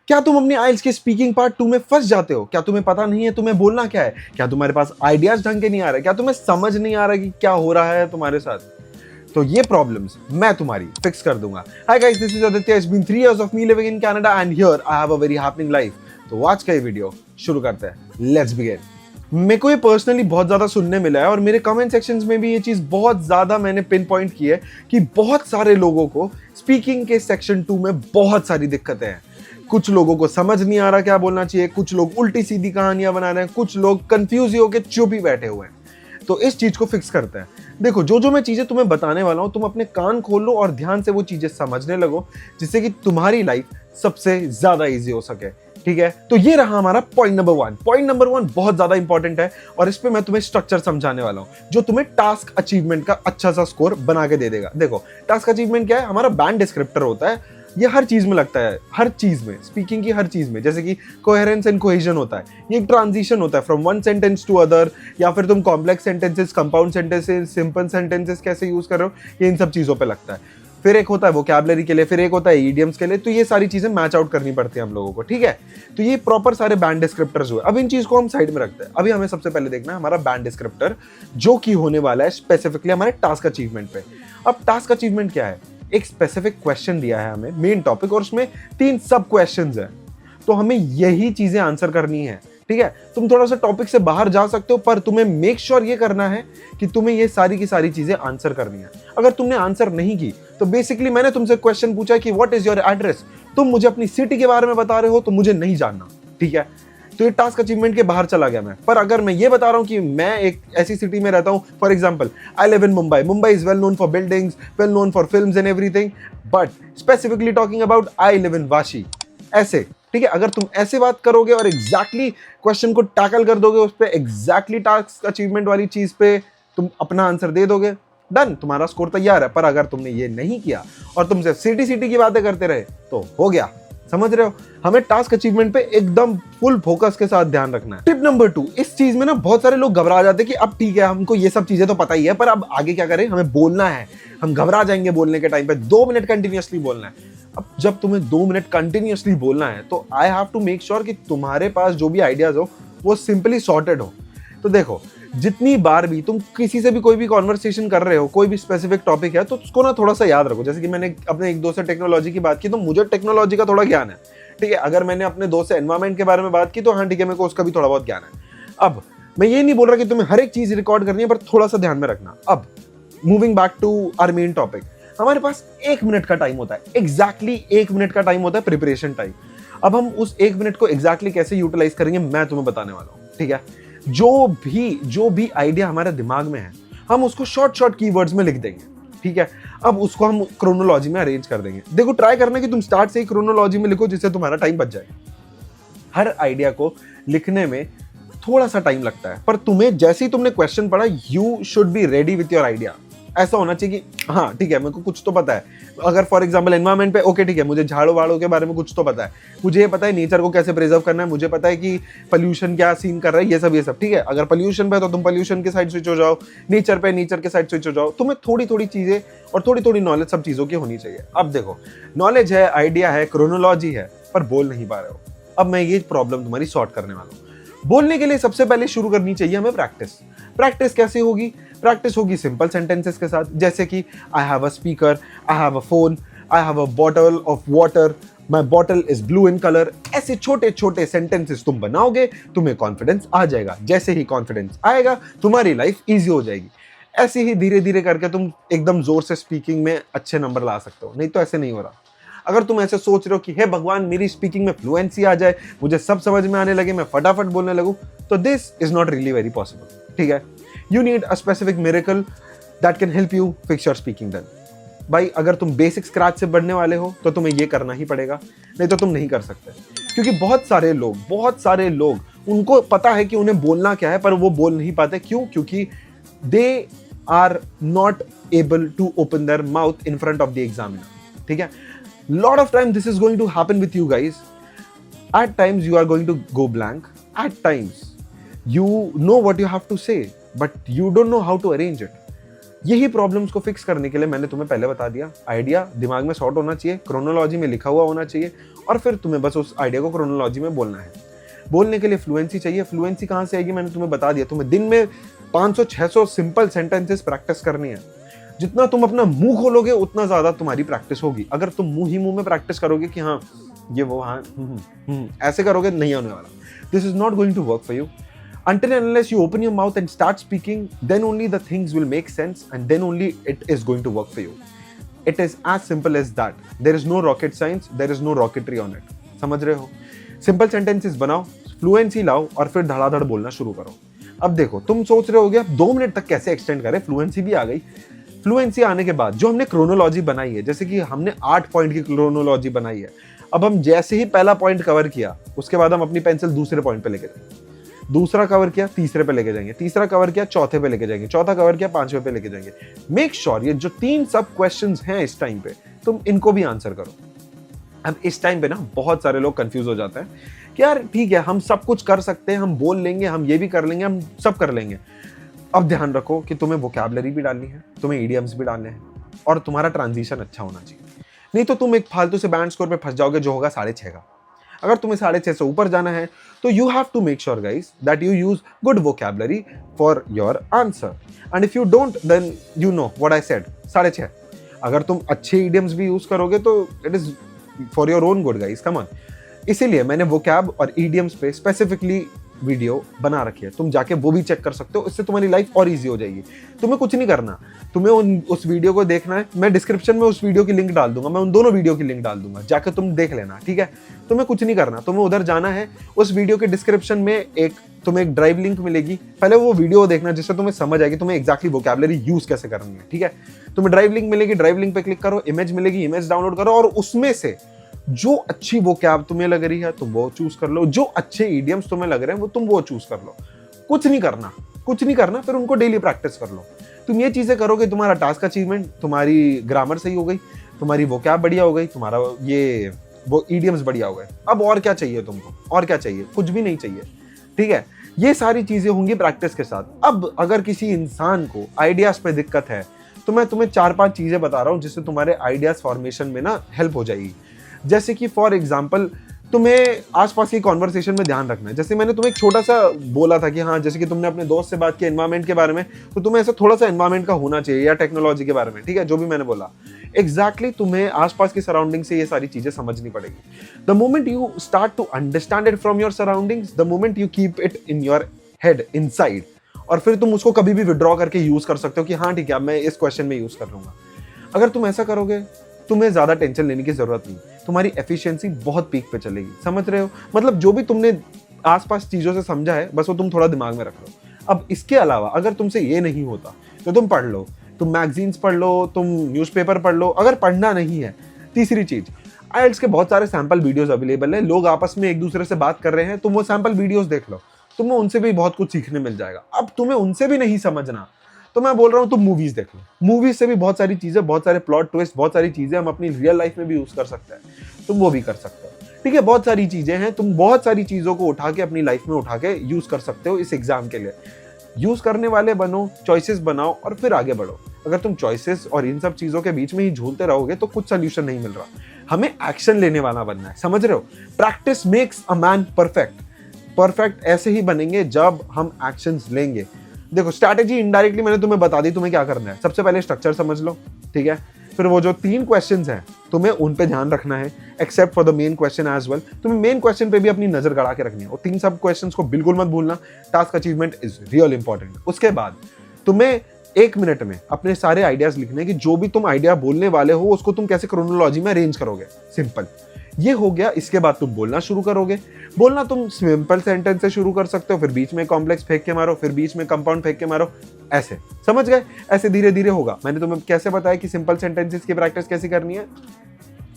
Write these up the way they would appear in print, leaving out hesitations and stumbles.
क्या तुम अपनी आइल्स के स्पीकिंग पार्ट 2 में फंस जाते हो? क्या तुम्हें पता नहीं है तुम्हें बोलना क्या है? क्या तुम्हारे पास आइडियाज ढंग के नहीं आ रहे? क्या तुम्हें समझ नहीं आ रहा कि क्या हो रहा है तुम्हारे साथ? तो ये प्रॉब्लम्स मैं तुम्हारी फिक्स कर दूंगा। Hi guys, this is Aditya. It's been 3 years of me living in Canada and here I have a very happening life. तो आज का ये वीडियो शुरू करते हैं। Let's begin. मेरे को ये पर्सनली बहुत ज्यादा सुनने मिला है और मेरे कमेंट सेक्शंस में भी ये चीज बहुत ज्यादा मैंने पिन पॉइंट की है कि बहुत सारे लोगों को स्पीकिंग के सेक्शन 2 में बहुत सारी दिक्कतें हैं। कुछ लोगों को समझ नहीं आ रहा क्या बोलना चाहिए, कुछ लोग उल्टी सीधी कहानियां बना रहे हैं, कुछ लोग कंफ्यूज ही होकर चुप ही बैठे हुए हैं। तो इस चीज को फिक्स करते हैं। देखो, जो जो मैं चीजें तुम्हें बताने वाला हूं, तुम अपने कान खोल लो और ध्यान से वो चीजें समझने लगो, जिससे कि तुम्हारी लाइफ सबसे ज्यादा इजी हो सके। ठीक है, तो ये रहा हमारा पॉइंट नंबर 1। पॉइंट नंबर 1 बहुत ज्यादा इंपॉर्टेंट है और इस पे मैं तुम्हें स्ट्रक्चर समझाने वाला हूं जो तुम्हें टास्क अचीवमेंट का अच्छा सा स्कोर बना के दे देगा। देखो, टास्क अचीवमेंट क्या है? हमारा बैंड डिस्क्रिप्टर होता है। ये हर चीज में लगता है, हर चीज में, स्पीकिंग की हर चीज में। जैसे कि कोहेरेंस एंड कोहेजन होता है, ये एक ट्रांजिशन होता है from one sentence to other, या फिर तुम complex sentences, compound sentences, simple sentences कैसे यूज कर रहे हो, ये इन सब चीजों पे लगता है। फिर एक होता है वोकैबुलरी के लिए, फिर एक होता है ईडियम्स के लिए। तो ये सारी चीजें मैच आउट करनी पड़ती है हम लोगों को। ठीक है, तो ये प्रॉपर सारे बैंड डिस्क्रिप्टर्स हुए। अब इन चीज को हम साइड में रखते हैं। अभी हमें सबसे पहले देखना है हमारा बैंड डिस्क्रिप्टर, जो कि होने वाला है स्पेसिफिकली हमारे टास्क अचीवमेंट पे। अब टास्क अचीवमेंट क्या है? एक स्पेसिफिक क्वेश्चन दिया है हमें, मेन टॉपिक, और उसमें 3 सब क्वेश्चंस हैं। तो हमें यही चीजें आंसर करनी है। ठीक है, तुम थोड़ा सा टॉपिक से बाहर जा सकते हो, पर तुम्हें मेक श्योर ये करना है कि तुम्हें ये सारी की सारी चीजें आंसर करनी है। अगर तुमने आंसर नहीं की तो बेसिकली मैंने तुमसे क्वेश्चन पूछा कि व्हाट इज योर एड्रेस, तुम मुझे अपनी सिटी के बारे में बता रहे हो, तो मुझे नहीं जानना। ठीक है, तो ये टास्क अचीवमेंट के बाहर चला गया मैं। पर अगर मैं ये बता रहा हूं कि मैं एक ऐसी सिटी में रहता हूं, for example I live in Mumbai, Mumbai is well known for buildings, well known for films and everything, but specifically talking about I live in Vashi, ऐसे। ठीक है, अगर तुम ऐसे बात करोगे और एग्जैक्टली क्वेश्चन को टैकल कर दोगे, उस पर एग्जैक्टली टास्क अचीवमेंट वाली चीज पे तुम अपना आंसर दे दोगे, डन, तुम्हारा स्कोर तैयार है। पर अगर तुमने ये नहीं किया और तुम सिर्फ सिटी सिटी की बातें करते रहे, तो हो गया। समझ रहे हो? हमें टास्क अचीवमेंट पे एकदम फुल फोकस के साथ ध्यान रखना है। टिप नंबर 2, इस चीज में ना बहुत सारे लोग घबरा जाते हैं कि अब ठीक है, हमको ये सब चीजें तो पता ही है, पर अब आगे क्या करें, हमें बोलना है, हम घबरा जाएंगे बोलने के टाइम पे। 2 मिनट कंटिन्यूअसली बोलना है। अब जब तुम्हें 2 मिनट कंटिन्यूअसली बोलना है, तो I have to make sure कि तुम्हारे पास जो भी आइडियाज हो वो सिंपली सॉर्टेड हो। तो देखो, जितनी बार भी तुम किसी से भी कोई भी कॉन्वर्सेशन कर रहे हो, कोई भी स्पेसिफिक टॉपिक है, तो उसको ना थोड़ा सा याद रखो। जैसे कि मैंने अपने एक दोस्त से टेक्नोलॉजी की बात की, तो मुझे टेक्नोलॉजी का थोड़ा ज्ञान है। ठीक है, अगर मैंने अपने दोस्त से एनवायरमेंट के बारे में बात की, तो हाँ ठीक है, मेरे को उसका भी थोड़ा बहुत ज्ञान है। अब मैं ये नहीं बोल रहा कि तुम्हें हर एक चीज रिकॉर्ड करनी है, पर थोड़ा सा ध्यान में रखना। अब moving back to our main topic, हमारे पास 1 मिनट का टाइम होता है, एग्जैक्टली 1 मिनट का टाइम होता है प्रिपरेशन टाइम। अब हम उस 1 मिनट को एग्जैक्टली कैसे यूटिलाइज करेंगे, मैं तुम्हें बताने वाला हूँ। ठीक है, जो भी आइडिया हमारे दिमाग में है, हम उसको शॉर्ट कीवर्ड्स में लिख देंगे। ठीक है, अब उसको हम क्रोनोलॉजी में अरेंज कर देंगे। देखो, ट्राई करना कि तुम स्टार्ट से ही क्रोनोलॉजी में लिखो, जिससे तुम्हारा टाइम बच जाए। हर आइडिया को लिखने में थोड़ा सा टाइम लगता है, पर तुम्हें जैसे ही तुमने क्वेश्चन पढ़ा, you should be ready with your idea. ऐसा होना चाहिए कि हाँ ठीक है, मेरे को कुछ तो पता है। अगर फॉर एग्जांपल एनवायरमेंट पे, ओके ठीक है, मुझे झाड़ों वाड़ों के बारे में कुछ तो पता है, मुझे ये पता है नेचर को कैसे प्रिजर्व करना है, मुझे पता है कि पोल्यूशन क्या सीन कर रहा है, ये सब। ठीक है, अगर पोल्यूशन पे तो तुम पोल्यूशन के साइड स्विच हो जाओ, नेचर पे नेचर के साइड स्विच हो जाओ। तुम्हें थोड़ी थोड़ी चीजें और थोड़ी थोड़ी नॉलेज सब चीजों की होनी चाहिए। अब देखो, नॉलेज है, आइडिया है, क्रोनोलॉजी है, पर बोल नहीं पा रहे हो। अब मैं ये प्रॉब्लम तुम्हारी सॉर्ट करने वाला हूँ। बोलने के लिए सबसे पहले शुरू करनी चाहिए हमें प्रैक्टिस। प्रैक्टिस कैसे होगी? प्रैक्टिस होगी सिंपल सेंटेंसेस के साथ, जैसे कि आई have a speaker, I have a phone, I have a bottle of water, my bottle is blue in colour. ऐसे छोटे छोटे सेंटेंसेस तुम बनाओगे, तुम्हें कॉन्फिडेंस आ जाएगा। जैसे ही कॉन्फिडेंस आएगा, तुम्हारी लाइफ ईजी हो जाएगी। ऐसे ही धीरे धीरे करके तुम एकदम जोर से स्पीकिंग में अच्छे नंबर ला सकते हो। नहीं तो ऐसे नहीं हो रहा। अगर तुम ऐसे सोच रहे हो कि हे भगवान, मेरी स्पीकिंग में फ्लुएंसी आ जाए, मुझे सब समझ में आने लगे, मैं फटाफट बोलने लगूं, तो this is not really very possible. ठीक है, you need a specific miracle that can help you fix your speaking then. भाई, अगर तुम बेसिक स्क्रैच से बढ़ने वाले हो, तो तुम्हें ये करना ही पड़ेगा, नहीं तो तुम नहीं कर सकते। क्योंकि बहुत सारे लोग उनको पता है कि उन्हें बोलना क्या है, पर वो बोल नहीं पाते। क्यों? क्योंकि they are not able to open their mouth in front of the examiner. ठीक है, lot of time this is going to happen with you guys. At times you are going to go blank, at times you know what you have to say, but you don't know how to arrange it. यही problems को fix करने के लिए मैंने तुम्हें पहले बता दिया, आइडिया दिमाग में सॉर्ट होना चाहिए, क्रोनोलॉजी में लिखा हुआ होना चाहिए, और फिर तुम्हें बस उस आइडिया को क्रोनोलॉजी में बोलना है। बोलने के लिए फ्लुएंसी चाहिए। फ्लुएंसी कहाँ से आएगी, मैंने तुम्हें बता दिया। तुम्हें दिन में 500-600 सिंपल सेंटेंसेस प्रैक्टिस करनी है। जितना तुम अपना मुंह खोलोगे उतना ज्यादा तुम्हारी प्रैक्टिस होगी। अगर तुम मुंह ही मुंह में प्रैक्टिस करोगे कि हाँ ये वो हाँ ऐसे करोगे, नहीं होने वाला। This is not going to work for you. Until and unless you open your mouth and start speaking, then only the things will make sense, and then only it is going to work for you. It is as simple as that. There is no rocket science, there is no rocketry on it. समझ रहे हो? Simple sentences बनाओ, fluency लाओ, और फिर धड़ाधड़ बोलना शुरू करो। अब देखो, तुम सोच रहे होगे अब 2 मिनट तक कैसे एक्सटेंड करें, फ्लुएंसी भी आ गई। फ्लुएंसी आने के बाद जो हमने क्रोनोलॉजी बनाई है, जैसे कि हमने 8 पॉइंट की क्रोनोलॉजी बनाई है, अब हम जैसे ही पहला पॉइंट कवर किया, उसके बाद हम अपनी पेंसिल दूसरे पॉइंट पे लेके जाएंगे, दूसरा कवर किया तीसरे पे लेके जाएंगे, तीसरा कवर किया चौथे पे लेके जाएंगे, चौथा कवर किया 5वें पे लेके जाएंगे। मेक श्योर ये जो 3 सब क्वेश्चंस हैं इस टाइम पे, तुम इनको भी आंसर करो। अब इस टाइम पे ना बहुत सारे लोग कंफ्यूज हो जाते हैं कि यार ठीक है, हम सब कुछ कर सकते हैं, हम बोल लेंगे, हम ये भी कर लेंगे, हम सब कर लेंगे। अब ध्यान रखो कि तुम्हें वोकैबुलरी भी डालनी है, तुम्हें इडियम्स भी डालने हैं, और तुम्हारा ट्रांजिशन अच्छा होना चाहिए। नहीं तो तुम एक फालतू से बैंड स्कोर पे फंस जाओगे जो होगा 6.5 का। अगर तुम्हें 6.5 से ऊपर जाना है तो you have to make sure guys that you use good vocabulary for your answer, and if you don't then you know what I said, 6.5। अगर तुम अच्छे इडियम्स भी यूज करोगे तो it is for your own good guys, come on. इसीलिए मैंने vocab और idioms पे स्पेसिफिकली वीडियो बना रखी है, तुम जाके वो भी चेक कर सकते हो। इससे तुम्हारी लाइफ और इजी हो जाएगी। तुम्हें कुछ नहीं करना, तुम्हें उस वीडियो को देखना है। मैं डिस्क्रिप्शन में उस वीडियो की लिंक डाल दूंगा, मैं उन दोनों वीडियो की लिंक डाल दूंगा, जाकर तुम देख लेना, ठीक है। तुम्हें कुछ नहीं करना, तुम्हें उधर जाना है। उस वीडियो के डिस्क्रिप्शन में तुम्हें एक ड्राइव लिंक मिलेगी, पहले वो वीडियो देखना जिससे तुम्हें समझ आएगी तुम्हें एग्जैक्टली वोकैबुलरी यूज कैसे करनी है, ठीक है। तुम्हें ड्राइव लिंक मिलेगी, ड्राइव लिंक पे क्लिक करो, इमेज मिलेगी, इमेज डाउनलोड करो, और उसमें से जो अच्छी वोकैब तुम्हें लग रही है तुम वो चूज कर लो, जो अच्छे इडियम्स तुम्हें लग रहे हैं वो तुम वो चूज कर लो। कुछ नहीं करना, फिर उनको डेली प्रैक्टिस कर लो। तुम ये चीजें करोगे, तुम्हारा टास्क अचीवमेंट, तुम्हारी ग्रामर सही हो गई, तुम्हारी वोकैब बढ़िया हो गई, तुम्हारा वो इडियम्स बढ़िया हो गए। अब और क्या चाहिए तुमको, और क्या चाहिए? कुछ भी नहीं चाहिए, ठीक है। ये सारी चीजें होंगी प्रैक्टिस के साथ। अब अगर किसी इंसान को आइडियाज पे दिक्कत है तो मैं तुम्हें 4-5 चीजें बता रहा हूँ जिससे तुम्हारे आइडियाज फॉर्मेशन में ना हेल्प हो जाएगी। जैसे कि फॉर एग्जाम्पल तुम्हें आसपास की कॉन्वर्सेशन में ध्यान रखना है। जैसे मैंने तुम्हें एक छोटा सा बोला था कि हाँ, जैसे कि तुमने अपने दोस्त से बात की एनवायरमेंट के बारे में, तो तुम्हें ऐसा थोड़ा सा एनवायरमेंट का होना चाहिए, या टेक्नोलॉजी के बारे में, ठीक है, जो भी मैंने बोला एग्जैक्टली तुम्हें आसपास की सराउंडिंग से ये सारी चीजें समझनी पड़ेगी। The moment you start to understand it from your surroundings, the moment you keep it in your head inside, और फिर तुम उसको कभी भी विड्रॉ करके यूज कर सकते हो कि हाँ ठीक है, मैं इस क्वेश्चन में यूज कर लूंगा। अगर तुम ऐसा करोगे तुम्हें ज्यादा टेंशन लेने की जरूरत नहीं, तुम्हारी एफिशिएंसी बहुत पीक पे चलेगी। समझ रहे हो? मतलब जो भी तुमने आसपास चीजों से समझा है बस वो तुम थोड़ा दिमाग में रख लो। अब इसके अलावा अगर तुमसे ये नहीं होता तो तुम पढ़ लो, तुम मैगजीन्स पढ़ लो, तुम न्यूज़पेपर पढ़ लो। अगर पढ़ना नहीं है, तीसरी चीज, आईएलटीएस के बहुत सारे सैंपल वीडियोस अवेलेबल है, लोग आपस में एक दूसरे से बात कर रहे हैं, तुम वो सैंपल वीडियोस देख लो, तुम्हें उनसे भी बहुत कुछ सीखने मिल जाएगा। अब तुम्हें उनसे भी नहीं समझना तो मैं बोल रहा हूँ तुम मूवीज देख लो। मूवीज से भी बहुत सारी चीजें, बहुत सारे प्लॉट ट्विस्ट, बहुत सारी चीजें हम अपनी रियल लाइफ में भी यूज कर सकते हैं, तुम वो भी कर सकते हो, ठीक है। बहुत सारी चीजें हैं, तुम बहुत सारी चीजों को उठा के अपनी लाइफ में उठा के यूज कर सकते हो इस एग्जाम के लिए। यूज करने वाले बनो, चॉइसेस बनाओ और फिर आगे बढ़ो। अगर तुम चॉइसेस और इन सब चीजों के बीच में ही झूलते रहोगे तो कुछ सोल्यूशन नहीं मिल रहा। हमें एक्शन लेने वाला बनना है, समझ रहे हो? Practice makes a man perfect. Perfect ऐसे ही बनेंगे जब हम एक्शंस लेंगे। देखो, स्ट्रैटेजी इनडायरेक्टली मैंने तुम्हें बता दी, तुम्हें क्या करना है। सबसे पहले स्ट्रक्चर समझ लो, ठीक है। फिर वो जो 3 क्वेश्चंस हैं तुम्हें उन पे ध्यान रखना है, except for the main question as well. तुम्हें मेन क्वेश्चन पे भी अपनी नजर गड़ा के रखनी है, और 3 सब क्वेश्चंस को बिल्कुल मत भूलना। Task achievement is real important. उसके बाद तुम्हें 1 मिनट में अपने सारे आइडियाज लिखने कि जो भी तुम आइडिया बोलने वाले हो उसको तुम कैसे क्रोनोलॉजी में अरेंज करोगे। सिंपल, ये हो गया। इसके बाद तुम बोलना शुरू करोगे। बोलना तुम सिंपल सेंटेंस से शुरू कर सकते हो, फिर बीच में कॉम्प्लेक्स फेंक के मारो, फिर बीच में कंपाउंड फेंक के मारो, ऐसे। समझ गए? ऐसे धीरे धीरे होगा। मैंने तुम्हें कैसे बताया कि सिंपल सेंटेंसेस की प्रैक्टिस कैसे करनी है।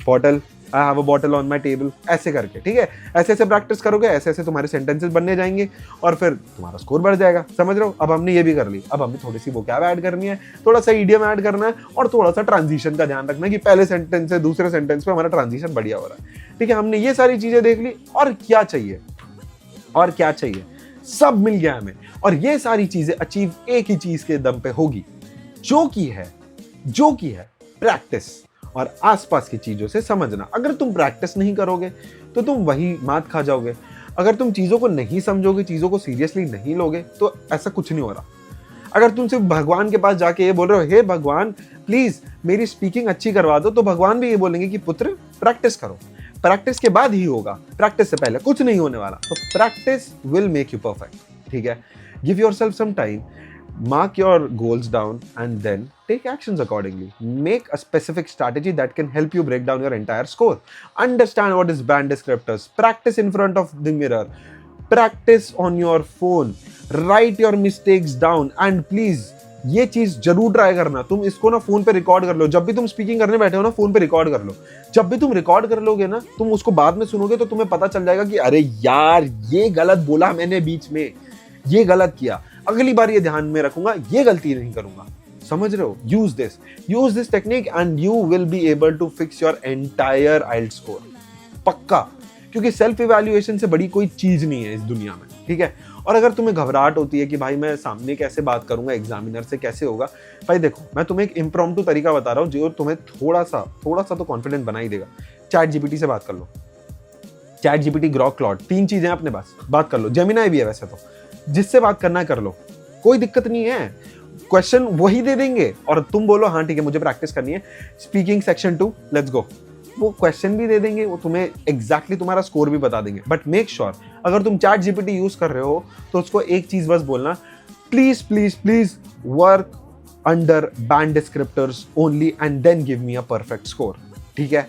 Bottle, I have a bottle on my table, ऐसे करके, ठीक है। ऐसे ऐसे प्रैक्टिस करोगे, ऐसे ऐसे तुम्हारे सेंटेंसेस बनने जाएंगे और फिर तुम्हारा स्कोर बढ़ जाएगा। समझ रहे हो? अब हमने ये भी कर ली, अब हमें थोड़ी सी वोकैब ऐड करनी है, थोड़ा सा इडियम ऐड करना है, और थोड़ा सा ट्रांजिशन का ध्यान रखना है कि पहले सेंटेंस से दूसरे सेंटेंस पे हमारा ट्रांजिशन बढ़िया हो रहा है, ठीक है। हमने ये सारी चीजें देख ली, और क्या चाहिए, और क्या चाहिए, सब मिल गया हमें। और ये सारी चीजें अचीव एक ही चीज के दम पे होगी, जो की है प्रैक्टिस और आसपास की चीजों से समझना। अगर तुम प्रैक्टिस नहीं करोगे तो तुम वही मात खा जाओगे। अगर तुम चीजों को नहीं समझोगे, चीजों को सीरियसली नहीं लोगे, तो ऐसा कुछ नहीं हो रहा। अगर तुम सिर्फ भगवान के पास जाके ये बोल रहे हो, हे भगवान प्लीज मेरी स्पीकिंग अच्छी करवा दो, तो भगवान भी ये बोलेंगे कि पुत्र प्रैक्टिस करो। प्रैक्टिस के बाद ही होगा, प्रैक्टिस से पहले कुछ नहीं होने वाला। तो practice will make you perfect. ठीक है, give yourself some time, mark your goals down and then take actions accordingly. Make a specific strategy that can help you break down your entire score. Understand what is band descriptors. Practice in front of the mirror. Practice on your phone. Write your mistakes down and please ये चीज जरूर try करना। तुम इसको ना phone पे record कर लो। जब भी तुम स्पीकिंग करने बैठे हो ना, फोन पे रिकॉर्ड कर लो। जब भी तुम रिकॉर्ड कर लोगे ना, तुम उसको बाद में सुनोगे तो तुम्हें पता चल जाएगा कि अरे यार ये गलत बोला मैंने, बीच में ये गलत किया, अगली बार ये ध्यान में रखूंगा, ये गलती नहीं करूंगा। समझ रहे हो? Use this technique and you will be able to fix your entire IELTS score. पक्का, क्योंकि सेल्फ इवैल्यूएशन से बड़ी कोई चीज नहीं है इस दुनिया में। ठीक है, और अगर तुम्हें घबराहट होती है कि भाई मैं सामने कैसे बात करूंगा, एग्जामिनर से कैसे होगा, भाई देखो मैं तुम्हें एक इम्प्रॉम्प्टू तरीका बता रहा हूँ जो तुम्हें थोड़ा सा तो कॉन्फिडेंट बना ही देगा। चैट जीपीटी से बात कर लो। चैट जीपीटी, ग्रॉक, क्लॉड, 3 चीजें अपने पास, बात कर लो। जेमिनाई भी है वैसे तो, जिससे बात करना है कर लो, कोई दिक्कत नहीं है। क्वेश्चन वही दे देंगे और तुम बोलो हाँ ठीक है मुझे प्रैक्टिस करनी है, स्पीकिंग सेक्शन 2 लेट्स गो। वो क्वेश्चन भी दे देंगे, वो तुम्हें एग्जैक्टली तुम्हारा स्कोर भी बता देंगे। बट मेक श्योर अगर तुम चैट जीपीटी यूज कर रहे हो तो उसको एक चीज बस बोलना, please please please work under band descriptors only and then give me a perfect score. ठीक है,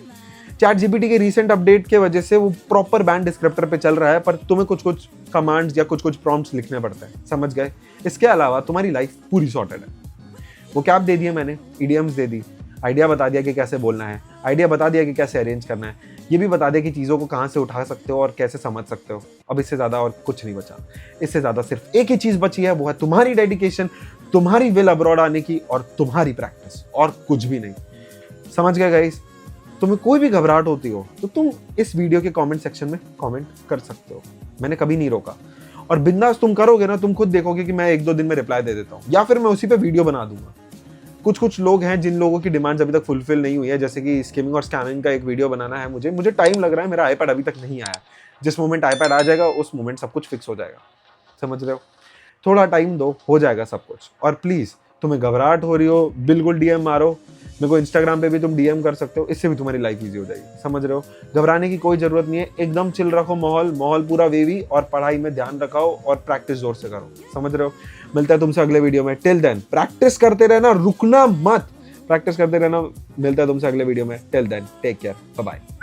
चैट जीपीटी के रीसेंट अपडेट के वजह से वो प्रॉपर बैंड डिस्क्रिप्टर पे चल रहा है, पर तुम्हें कुछ कमांड्स या कुछ प्रॉम्प्ट्स लिखने पड़ते हैं। समझ गए? इसके अलावा तुम्हारी लाइफ पूरी सॉर्टेड है। वो कैप दे दिए मैंने, ईडियम्स दे दी, आइडिया बता दिया कि कैसे बोलना है, आइडिया बता दिया कि कैसे अरेंज करना है, ये भी बता दिया कि चीज़ों को कहाँ से उठा सकते हो और कैसे समझ सकते हो। अब इससे ज़्यादा और कुछ नहीं बचा। इससे ज़्यादा सिर्फ एक ही चीज़ बची है, वो है तुम्हारी डेडिकेशन, तुम्हारी विल अब्रॉड आने की और तुम्हारी प्रैक्टिस, और कुछ भी नहीं। समझ गए गाइस? तुम्हें कोई भी घबराहट होती हो तो तुम इस वीडियो के कमेंट सेक्शन में कमेंट कर सकते हो, मैंने कभी नहीं रोका। और बिंदास तुम करोगे ना, तुम खुद देखोगे कि मैं 1-2 दिन में रिप्लाई दे देता हूँ, या फिर मैं उसी पे वीडियो बना दूंगा। कुछ लोग हैं जिन लोगों की डिमांड्स अभी तक फुलफिल नहीं हुई है, जैसे कि स्किमिंग और स्कैमिंग का एक वीडियो बनाना है मुझे टाइम लग रहा है, मेरा आईपैड अभी तक नहीं आया। जिस मोमेंट आईपैड आ जाएगा उस मोमेंट सब कुछ फिक्स हो जाएगा। समझ रहे हो? थोड़ा टाइम दो, हो जाएगा सब कुछ। और प्लीज तुम्हें घबराहट हो रही हो, बिल्कुल डीएम मारो मेरे को। इंस्टाग्राम पे भी तुम डीएम कर सकते हो, इससे भी तुम्हारी लाइफ इजी हो जाएगी। समझ रहे हो? घबराने की कोई जरूरत नहीं है, एकदम चिल रखो माहौल पूरा वेवी, और पढ़ाई में ध्यान रखाओ और प्रैक्टिस जोर से करो। समझ रहे हो? मिलता है तुमसे अगले वीडियो में। टिल देन प्रैक्टिस करते रहना, रुकना मत, प्रैक्टिस करते रहना। मिलता है तुमसे अगले वीडियो में। Till then take care, bye bye.